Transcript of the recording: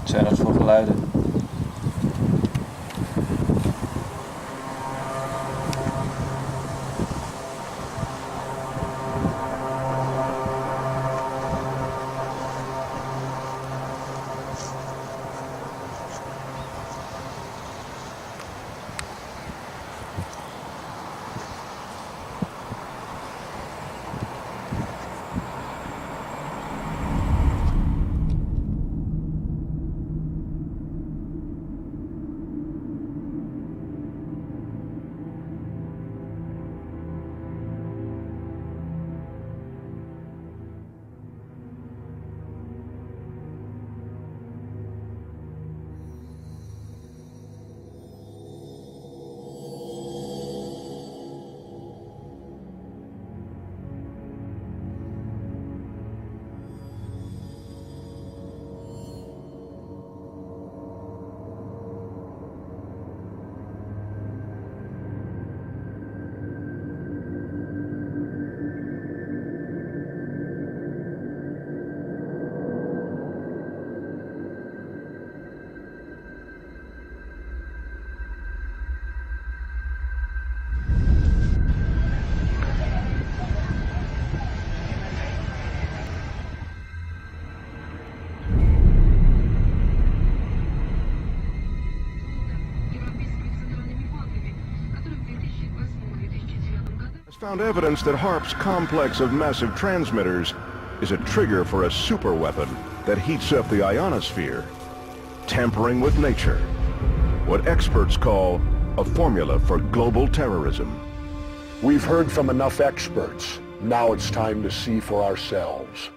Wat zijn dat voor geluiden? Found evidence that HARP's complex of massive transmitters is a trigger for a superweapon that heats up the ionosphere, tampering with nature. What experts call a formula for global terrorism. We've heard from enough experts. Now it's time to see for ourselves.